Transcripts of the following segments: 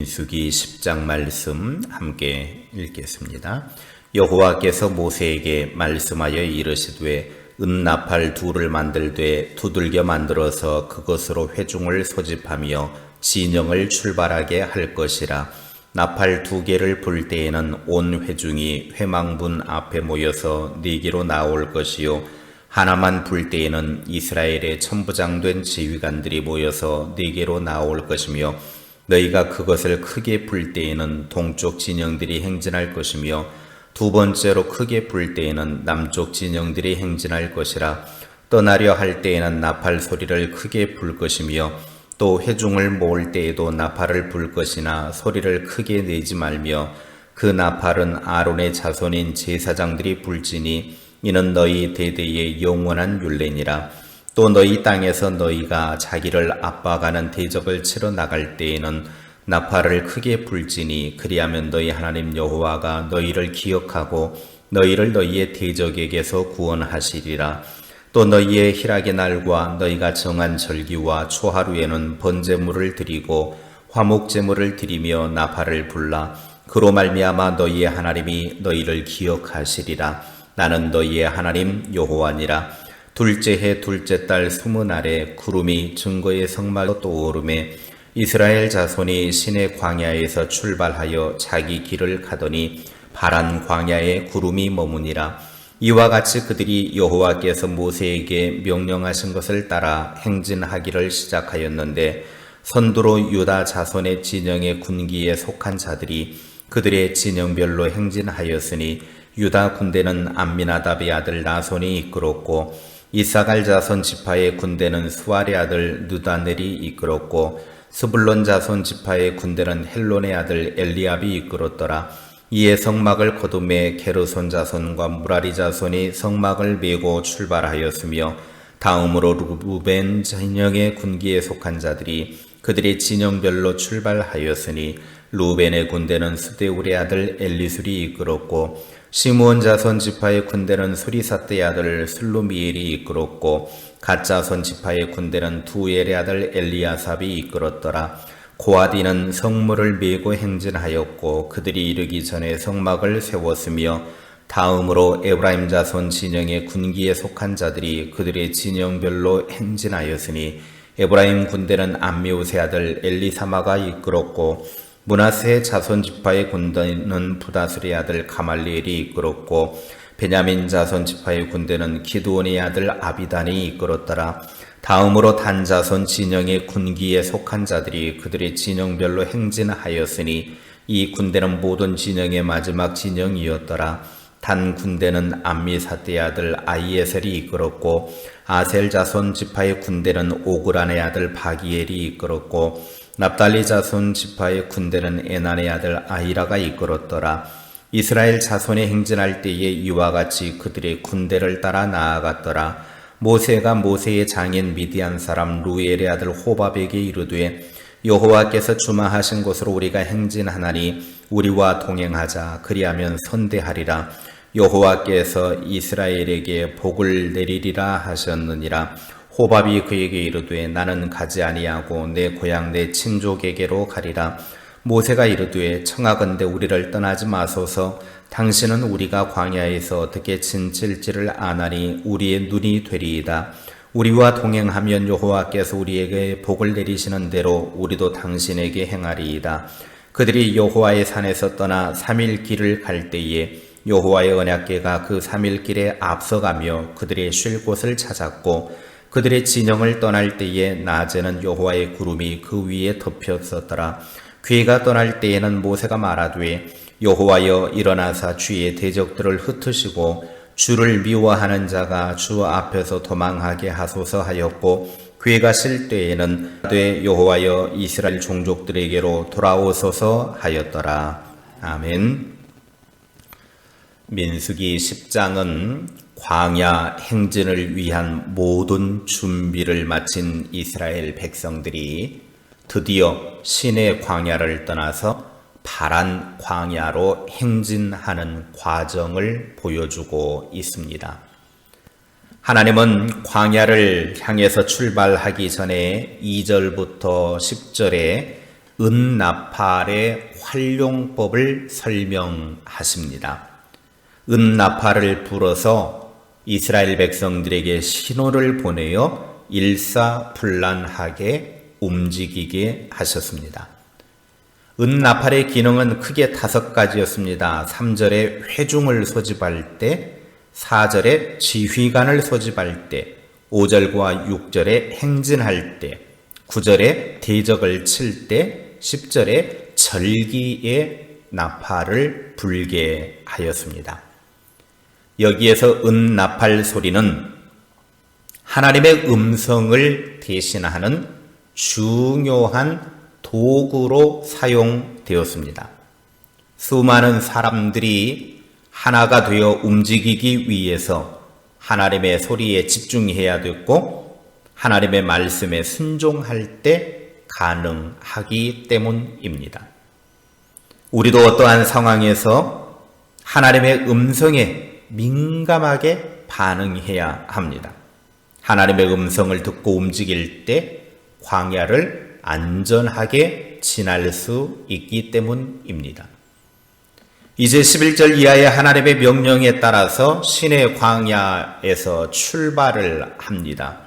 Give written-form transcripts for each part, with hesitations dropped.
민수기 10장 말씀 함께 읽겠습니다. 여호와께서 모세에게 말씀하여 이르시되 은나팔 둘을 만들되 두들겨 만들어서 그것으로 회중을 소집하며 진영을 출발하게 할 것이라. 나팔 2개를 불 때에는 온 회중이 회망문 앞에 모여서 4개로 나올 것이요 하나만 불 때에는 이스라엘의 천부장된 지휘관들이 모여서 4개로 나올 것이며 너희가 그것을 크게 불 때에는 동쪽 진영들이 행진할 것이며 두 번째로 크게 불 때에는 남쪽 진영들이 행진할 것이라. 떠나려 할 때에는 나팔 소리를 크게 불 것이며 또 회중을 모을 때에도 나팔을 불 것이나 소리를 크게 내지 말며 그 나팔은 아론의 자손인 제사장들이 불지니 이는 너희 대대의 영원한 율례니라. 또 너희 땅에서 너희가 자기를 압박하는 대적을 치러 나갈 때에는 나팔을 크게 불지니 그리하면 너희 하나님 여호와가 너희를 기억하고 너희를 너희의 대적에게서 구원하시리라. 또 너희의 희락의 날과 너희가 정한 절기와 초하루에는 번제물을 드리고 화목제물을 드리며 나팔을 불라. 그로 말미암아 너희의 하나님이 너희를 기억하시리라. 나는 너희의 하나님 여호와니라. 둘째 해 둘째 달 20날에 구름이 증거의 성막으로 떠오르매 이스라엘 자손이 시내 광야에서 출발하여 자기 길을 가더니 파란 광야에 구름이 머무니라. 이와 같이 그들이 여호와께서 모세에게 명령하신 것을 따라 행진하기를 시작하였는데 선두로 유다 자손의 진영의 군기에 속한 자들이 그들의 진영별로 행진하였으니 유다 군대는 암미나답의 아들 나손이 이끌었고 이사갈 자손 지파의 군대는 수알의 아들 느다넬이 이끌었고 스불론 자손 지파의 군대는 헬론의 아들 엘리압이 이끌었더라. 이에 성막을 거두매 게르손 자손과 무라리 자손이 성막을 메고 출발하였으며 다음으로 루벤 진영의 군기에 속한 자들이 그들의 진영별로 출발하였으니 루벤의 군대는 스데울의 아들 엘리술이 이끌었고 시므온 자손 지파의 군대는 수리사떼의 아들 슬루미엘이 이끌었고 갓 자손 지파의 군대는 두엘의 아들 엘리아삽이 이끌었더라. 고아디는 성물을 메고 행진하였고 그들이 이르기 전에 성막을 세웠으며 다음으로 에브라임 자손 진영의 군기에 속한 자들이 그들의 진영별로 행진하였으니 에브라임 군대는 암미우스의 아들 엘리사마가 이끌었고 므낫세 자손 지파의 군대는 부다술의 아들 가말리엘이 이끌었고 베냐민 자손 지파의 군대는 기드온의 아들 아비단이 이끌었더라. 다음으로 단 자손 진영의 군기에 속한 자들이 그들의 진영별로 행진하였으니 이 군대는 모든 진영의 마지막 진영이었더라. 단 군대는 암미사떼의 아들 아이에셀이 이끌었고 아셀 자손 지파의 군대는 오그란의 아들 바기엘이 이끌었고 납달리 자손 지파의 군대는 에난의 아들 아히라가 이끌었더라. 이스라엘 자손이 행진할 때에 이와 같이 그들의 군대를 따라 나아갔더라. 모세가 모세의 장인 미디안 사람 루엘의 아들 호밥에게 이르되 여호와께서 주마하신 곳으로 우리가 행진하나니 우리와 동행하자. 그리하면 선대하리라. 여호와께서 이스라엘에게 복을 내리리라 하셨느니라. 호밥이 그에게 이르되 나는 가지 아니하고 내 고향 내 친족에게로 가리라. 모세가 이르되 청하건대 우리를 떠나지 마소서. 당신은 우리가 광야에서 어떻게 진칠지를 아나니 우리의 눈이 되리이다. 우리와 동행하면 여호와께서 우리에게 복을 내리시는 대로 우리도 당신에게 행하리이다. 그들이 여호와의 산에서 떠나 3일 길을 갈 때에 여호와의 언약궤가 그 3일 길에 앞서가며 그들의 쉴 곳을 찾았고 그들의 진영을 떠날 때에 낮에는 여호와의 구름이 그 위에 덮였었더라. 궤가 떠날 때에는 모세가 말하되 여호와여 일어나사 주의 대적들을 흩으시고 주를 미워하는 자가 주 앞에서 도망하게 하소서 하였고 궤가 실 때에는 여호와여 이스라엘 종족들에게로 돌아오소서 하였더라. 아멘. 민수기 10장은 광야 행진을 위한 모든 준비를 마친 이스라엘 백성들이 드디어 시내 광야를 떠나서 파란 광야로 행진하는 과정을 보여주고 있습니다. 하나님은 광야를 향해서 출발하기 전에 2절부터 10절에 은나팔의 활용법을 설명하십니다. 은나팔을 불어서 이스라엘 백성들에게 신호를 보내어 일사불란하게 움직이게 하셨습니다. 은나팔의 기능은 크게 5가지였습니다. 3절에 회중을 소집할 때, 4절에 지휘관을 소집할 때, 5절과 6절에 행진할 때, 9절에 대적을 칠 때, 10절에 절기의 나팔을 불게 하였습니다. 여기에서 은나팔 소리는 하나님의 음성을 대신하는 중요한 도구로 사용되었습니다. 수많은 사람들이 하나가 되어 움직이기 위해서 하나님의 소리에 집중해야 됐고 하나님의 말씀에 순종할 때 가능하기 때문입니다. 우리도 어떠한 상황에서 하나님의 음성에 민감하게 반응해야 합니다. 하나님의 음성을 듣고 움직일 때 광야를 안전하게 지날 수 있기 때문입니다. 이제 11절 이하의 하나님의 명령에 따라서 시내 광야에서 출발을 합니다.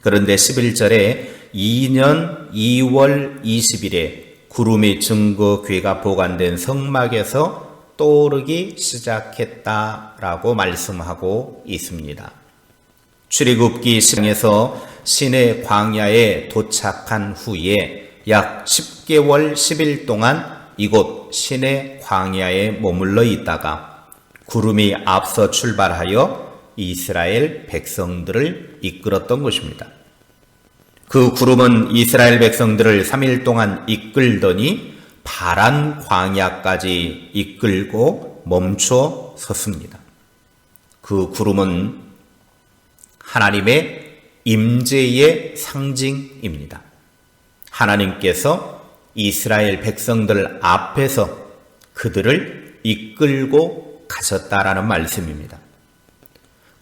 그런데 11절에 2년 2월 20일에 구름의 증거 궤가 보관된 성막에서 떠오르기 시작했다라고 말씀하고 있습니다. 출애굽기 시장에서 시내 광야에 도착한 후에 약 10개월 10일 동안 이곳 시내 광야에 머물러 있다가 구름이 앞서 출발하여 이스라엘 백성들을 이끌었던 것입니다. 그 구름은 이스라엘 백성들을 3일 동안 이끌더니 파란 광야까지 이끌고 멈춰 섰습니다. 그 구름은 하나님의 임재의 상징입니다. 하나님께서 이스라엘 백성들 앞에서 그들을 이끌고 가셨다라는 말씀입니다.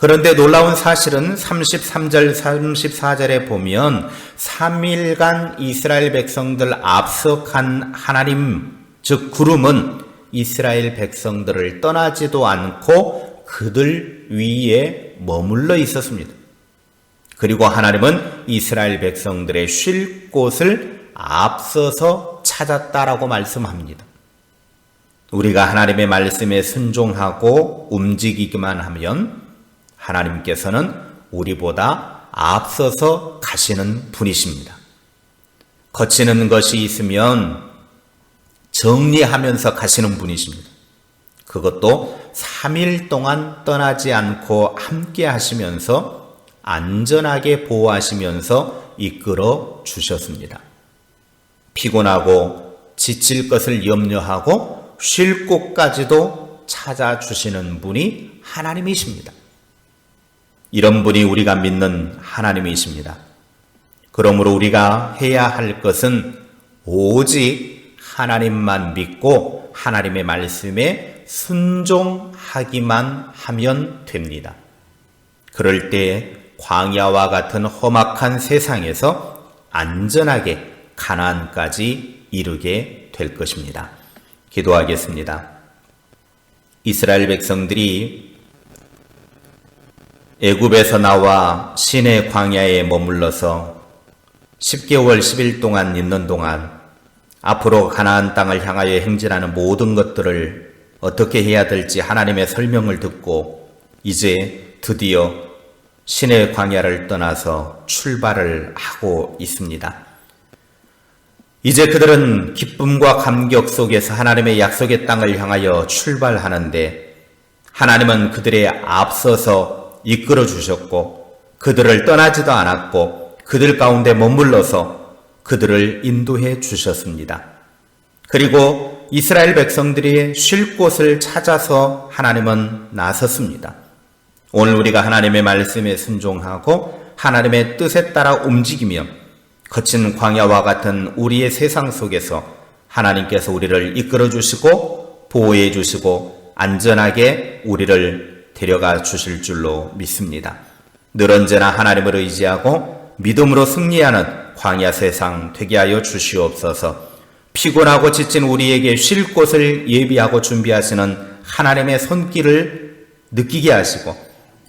그런데 놀라운 사실은 33절, 34절에 보면 3일간 이스라엘 백성들 앞서 간 하나님, 즉 구름은 이스라엘 백성들을 떠나지도 않고 그들 위에 머물러 있었습니다. 그리고 하나님은 이스라엘 백성들의 쉴 곳을 앞서서 찾았다라고 말씀합니다. 우리가 하나님의 말씀에 순종하고 움직이기만 하면 하나님께서는 우리보다 앞서서 가시는 분이십니다. 거치는 것이 있으면 정리하면서 가시는 분이십니다. 그것도 3일 동안 떠나지 않고 함께 하시면서 안전하게 보호하시면서 이끌어 주셨습니다. 피곤하고 지칠 것을 염려하고 쉴 곳까지도 찾아주시는 분이 하나님이십니다. 이런 분이 우리가 믿는 하나님이십니다. 그러므로 우리가 해야 할 것은 오직 하나님만 믿고 하나님의 말씀에 순종하기만 하면 됩니다. 그럴 때 광야와 같은 험악한 세상에서 안전하게 가나안까지 이르게 될 것입니다. 기도하겠습니다. 이스라엘 백성들이 애굽에서 나와 시내 광야에 머물러서 10개월 10일 동안 있는 동안 앞으로 가나안 땅을 향하여 행진하는 모든 것들을 어떻게 해야 될지 하나님의 설명을 듣고 이제 드디어 시내 광야를 떠나서 출발을 하고 있습니다. 이제 그들은 기쁨과 감격 속에서 하나님의 약속의 땅을 향하여 출발하는데 하나님은 그들의 앞서서 이끌어 주셨고 그들을 떠나지도 않았고 그들 가운데 머물러서 그들을 인도해 주셨습니다. 그리고 이스라엘 백성들이 쉴 곳을 찾아서 하나님은 나섰습니다. 오늘 우리가 하나님의 말씀에 순종하고 하나님의 뜻에 따라 움직이며 거친 광야와 같은 우리의 세상 속에서 하나님께서 우리를 이끌어 주시고 보호해 주시고 안전하게 우리를 데려가 주실 줄로 믿습니다. 늘 언제나 하나님을 의지하고 믿음으로 승리하는 광야 세상 되게 하여 주시옵소서. 피곤하고 지친 우리에게 쉴 곳을 예비하고 준비하시는 하나님의 손길을 느끼게 하시고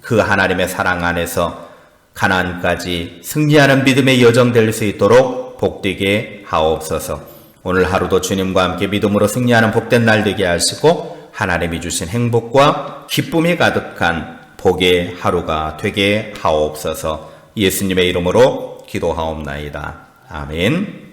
그 하나님의 사랑 안에서 가나안까지 승리하는 믿음의 여정 될 수 있도록 복되게 하옵소서. 오늘 하루도 주님과 함께 믿음으로 승리하는 복된 날 되게 하시고 하나님이 주신 행복과 기쁨이 가득한 복의 하루가 되게 하옵소서. 예수님의 이름으로 기도하옵나이다. 아멘.